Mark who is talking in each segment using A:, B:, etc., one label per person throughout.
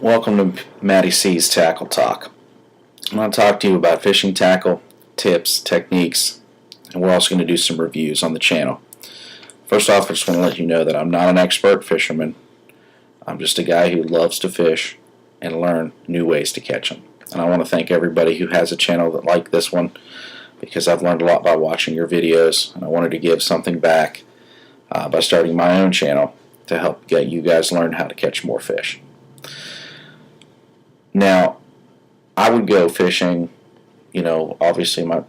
A: Welcome to Matty C's Tackle Talk. I'm going to talk to you about fishing tackle, tips, techniques, and we're also going to do some reviews on the channel. First off, I just want to let you know that I'm not an expert fisherman. I'm just a guy who loves to fish and learn new ways to catch them. And I want to thank everybody who has a channel that like this one, because I've learned a lot by watching your videos, and I wanted to give something back by starting my own channel to help get you guys learn how to catch more fish. Now, I would go fishing, obviously my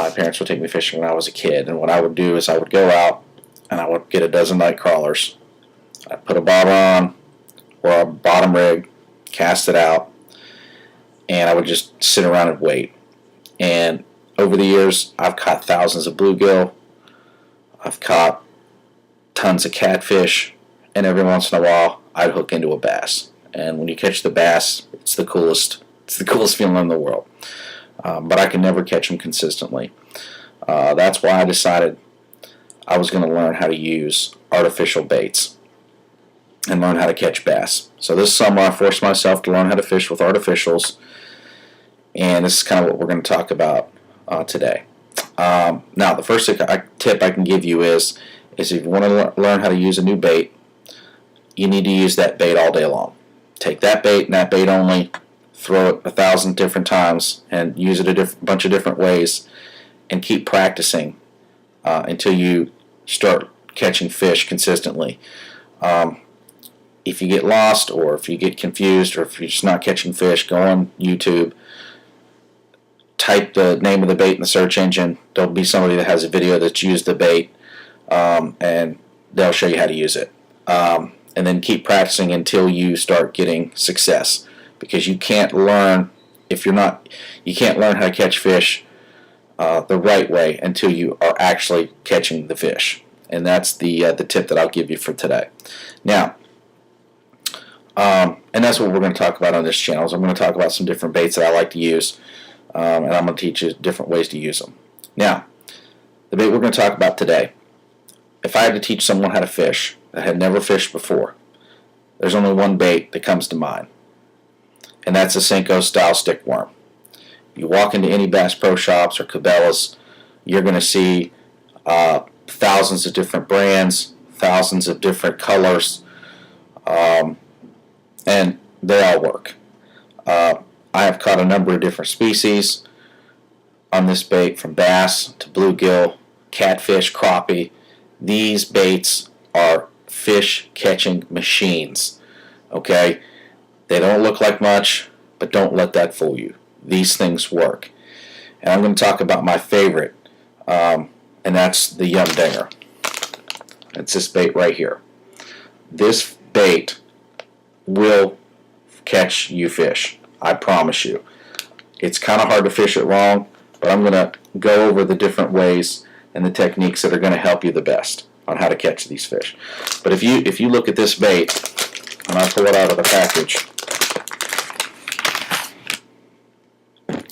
A: parents would take me fishing when I was a kid, and what I would do is I would go out and I would get a dozen night crawlers. I'd put a bobber on or a bottom rig, cast it out, and I would just sit around and wait. And over the years, I've caught thousands of bluegill, I've caught tons of catfish, and every once in a while, I'd hook into a bass. And when you catch the bass, it's the coolest feeling in the world. But I can never catch them consistently. That's why I decided I was going to learn how to use artificial baits and learn how to catch bass. So this summer I forced myself to learn how to fish with artificials, and this is kind of what we're going to talk about today. Now, the first tip I can give you is if you want to learn how to use a new bait, you need to use that bait all day long. Take that bait and that bait only, throw it 1,000 different times, and use it a bunch of different ways, and keep practicing until you start catching fish consistently. If you get lost, or if you get confused, or if you're just not catching fish, go on YouTube, type the name of the bait in the search engine. There'll be somebody that has a video that's used the bait, and they'll show you how to use it. And then keep practicing until you start getting success, because you can't learn you can't learn how to catch fish the right way until you are actually catching the fish. And that's the tip that I'll give you for today. Now, and that's what we're going to talk about on this channel. So I'm going to talk about some different baits that I like to use, and I'm going to teach you different ways to use them. Now, the bait we're going to talk about today, if I had to teach someone how to fish that had never fished before, there's only one bait that comes to mind, and that's a Senko style stick worm. You walk into any Bass Pro Shops or Cabela's, you're going to see thousands of different brands, thousands of different colors, and they all work. I have caught a number of different species on this bait, from bass to bluegill, catfish, crappie. These baits are fish catching machines. Okay? They don't look like much, but don't let that fool you. These things work. And I'm going to talk about my favorite, and that's the Yum Dinger. It's this bait right here. This bait will catch you fish. I promise you. It's kind of hard to fish it wrong, but I'm going to go over the different ways and the techniques that are going to help you the best on how to catch these fish. But if you look at this bait, and I pull it out of the package,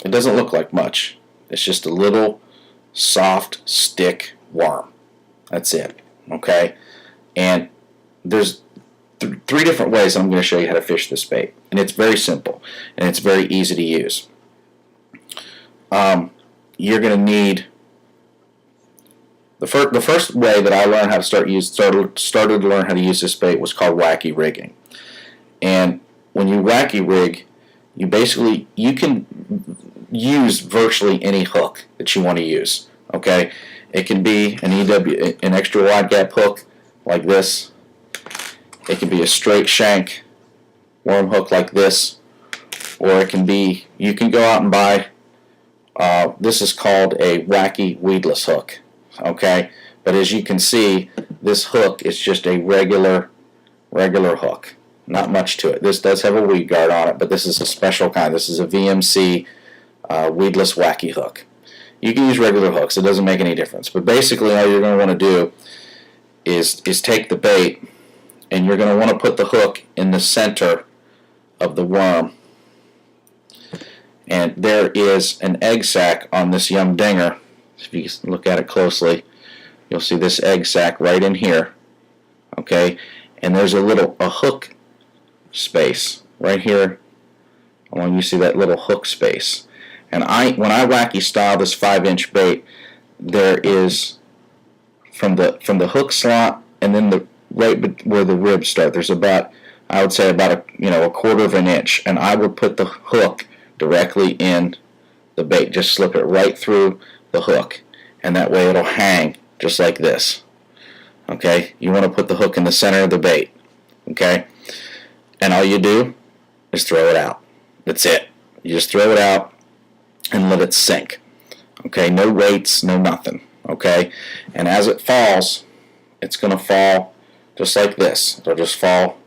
A: it doesn't look like much. It's just a little soft stick worm. That's it. Okay? And there's three different ways I'm going to show you how to fish this bait. And it's very simple, and it's very easy to use. You're going to need the first way that I learned how to started to learn how to use this bait was called wacky rigging. And when you wacky rig, you can use virtually any hook that you want to use. Okay, it can be an extra wide gap hook like this. It can be a straight shank worm hook like this, or it can be, you can go out and buy, this is called a wacky weedless hook. Okay, but as you can see, this hook is just a regular hook. Not much to it. This does have a weed guard on it, but this is a special kind. This is a VMC weedless wacky hook. You can use regular hooks. It doesn't make any difference. But basically, all you're going to want to do is take the bait, and you're going to want to put the hook in the center of the worm. And there is an egg sac on this Yum Dinger. If you look at it closely, you'll see this egg sac right in here. Okay, and there's a hook space right here along, you see that little hook space. And when I wacky style this 5-inch bait, there is from the hook slot and then the right where the ribs start, there's about, I would say about a quarter of an inch, and I would put the hook directly in the bait. Just slip it right through the hook, and that way it'll hang just like this. Okay, you want to put the hook in the center of the bait. Okay, and all you do is throw it out. That's it. You just throw it out and let it sink. Okay, no weights, no nothing. Okay, and as it falls, it's going to fall just like this. It'll just fall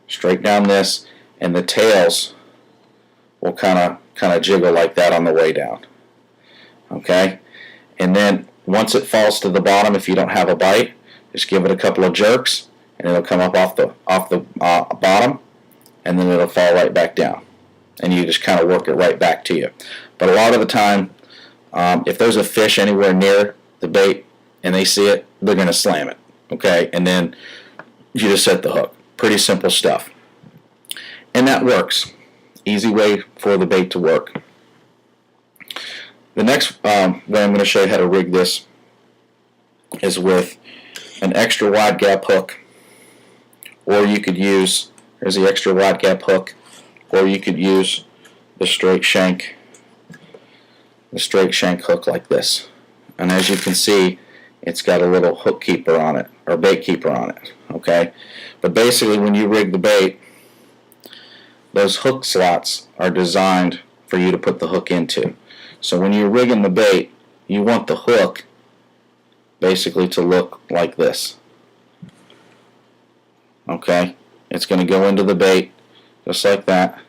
A: straight down this, and the tails will kind of jiggle like that on the way down. Okay, and then once it falls to the bottom, if you don't have a bite, just give it a couple of jerks, and it'll come up off the bottom, and then it'll fall right back down, and you just kind of work it right back to you. But a lot of the time, if there's a fish anywhere near the bait and they see it, they're going to slam it. Okay, and then you just set the hook. Pretty simple stuff, and that works. Easy way for the bait to work. The next way I'm going to show you how to rig this is with an extra wide gap hook, or you could use, there's the extra wide gap hook, or you could use the straight shank hook like this. And as you can see, it's got a little hook keeper on it, or bait keeper on it. Okay, but basically when you rig the bait, those hook slots are designed for you to put the hook into. So when you're rigging the bait, you want the hook basically to look like this. Okay, it's going to go into the bait just like that.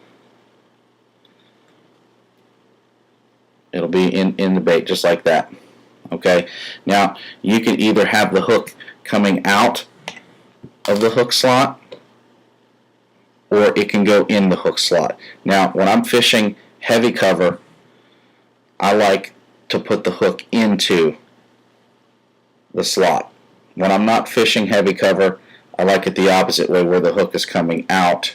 A: It'll be in the bait just like that. Okay, now you can either have the hook coming out of the hook slot, or it can go in the hook slot. Now when I'm fishing heavy cover, I like to put the hook into the slot. When I'm not fishing heavy cover, I like it the opposite way, where the hook is coming out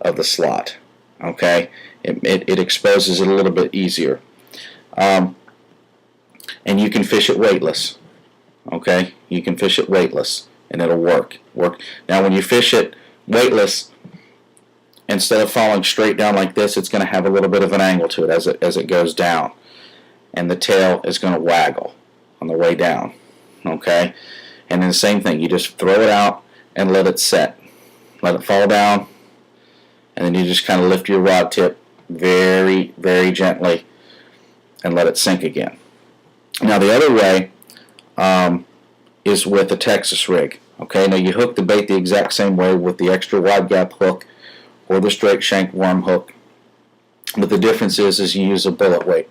A: of the slot. Okay, it exposes it a little bit easier. And you can fish it weightless. Okay, you can fish it weightless, and it'll work. Now, when you fish it weightless, instead of falling straight down like this, it's going to have a little bit of an angle to it as it goes down, and the tail is going to waggle on the way down. Okay, and then the same thing. You just throw it out and let it set. Let it fall down, and then you just kind of lift your rod tip very, very gently and let it sink again. Now the other way is with a Texas rig. Okay, now you hook the bait the exact same way with the extra wide gap hook or the straight shank worm hook, but the difference is you use a bullet weight,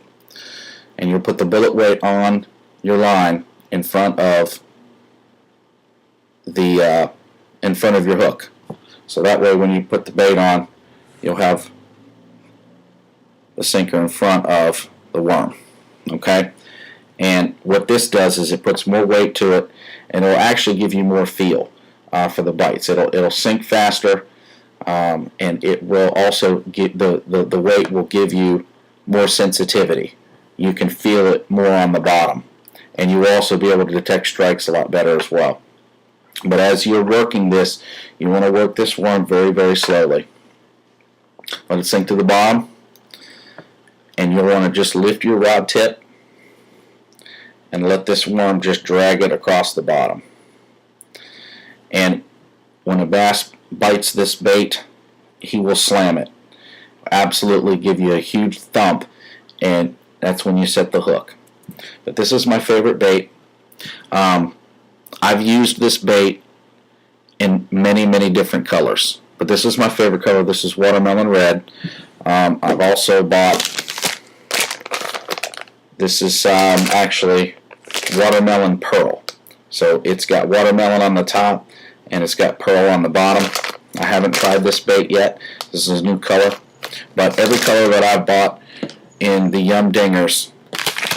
A: and you'll put the bullet weight on your line in front of your hook. So that way when you put the bait on, you'll have the sinker in front of the worm. Okay, and what this does is it puts more weight to it, and it'll actually give you more feel for the bites. It'll sink faster, and it will also get the weight will give you more sensitivity. You can feel it more on the bottom, and you will also be able to detect strikes a lot better as well. But as you're working this, you want to work this worm very, very slowly. Let it sink to the bottom, and you'll want to just lift your rod tip and let this worm just drag it across the bottom. And when a bass bites this bait, he will slam it. Absolutely give you a huge thump, and that's when you set the hook. But this is my favorite bait. I've used this bait in many, many different colors, but this is my favorite color. This is watermelon red. I've also bought, this is actually watermelon pearl. So it's got watermelon on the top and it's got pearl on the bottom. I haven't tried this bait yet. This is a new color, but every color that I've bought in the Yum Dingers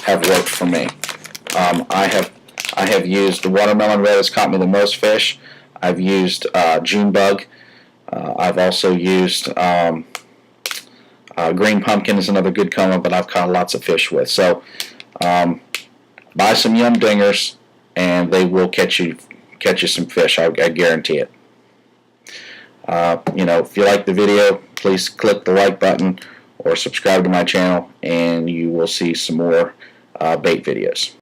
A: have worked for me. I have used the watermelon red has caught me the most fish. I've used June bug I've also used green pumpkin is another good color, but I've caught lots of fish with. So buy some Yum Dingers, and they will catch you some fish. I guarantee it. If you like the video, please click the like button or subscribe to my channel, and you will see some more bait videos.